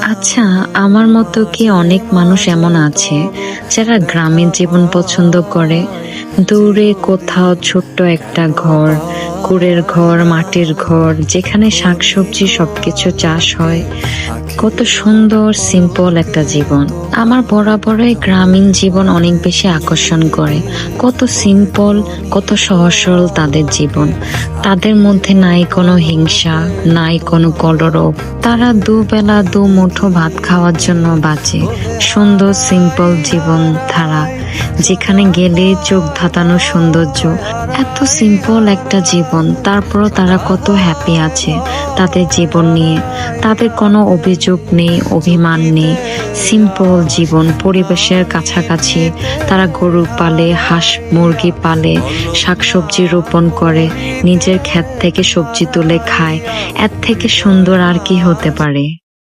আচ্ছা, আমার মতো কি অনেক মানুষ এমন আছে যারা গ্রামের জীবন পছন্দ করে? দূরে কোথাও ছোট্ট একটা ঘর, কুঁড়ের ঘর, মাটির ঘর, যেখানে শাকসবজি সবকিছু চাষ হয়। কত সুন্দর সিম্পল একটা জীবন। আমার বরাবরই গ্রামীণ জীবন অনেক বেশি আকর্ষণ করে। কত সিম্পল, কত সহজ সরল তাদের জীবন। তাদের মধ্যে নাই কোনো হিংসা, নাই কোনো কলরব। তারা দুবেলা দুমুঠো ভাত খাওয়ার জন্য বাঁচে। সুন্দর সিম্পল জীবন ধারা, যেখানে গেলে চোখ ধাঁধানো সৌন্দর্য। এত সিম্পল একটা জীবন, তারপরও তারা কত হ্যাপি আছে তাদের জীবন নিয়ে। তাদের কোনো অভিযোগ নেই, অভিমান নেই। সিম্পল জীবন, পরিবেশের কাছাকাছি। তারা গরু পালে, হাঁস মুরগি পালে, শাকসবজি রোপণ করে, নিজের ক্ষেত থেকে সবজি তুলে খায়। এর থেকে সুন্দর আর কি হতে পারে?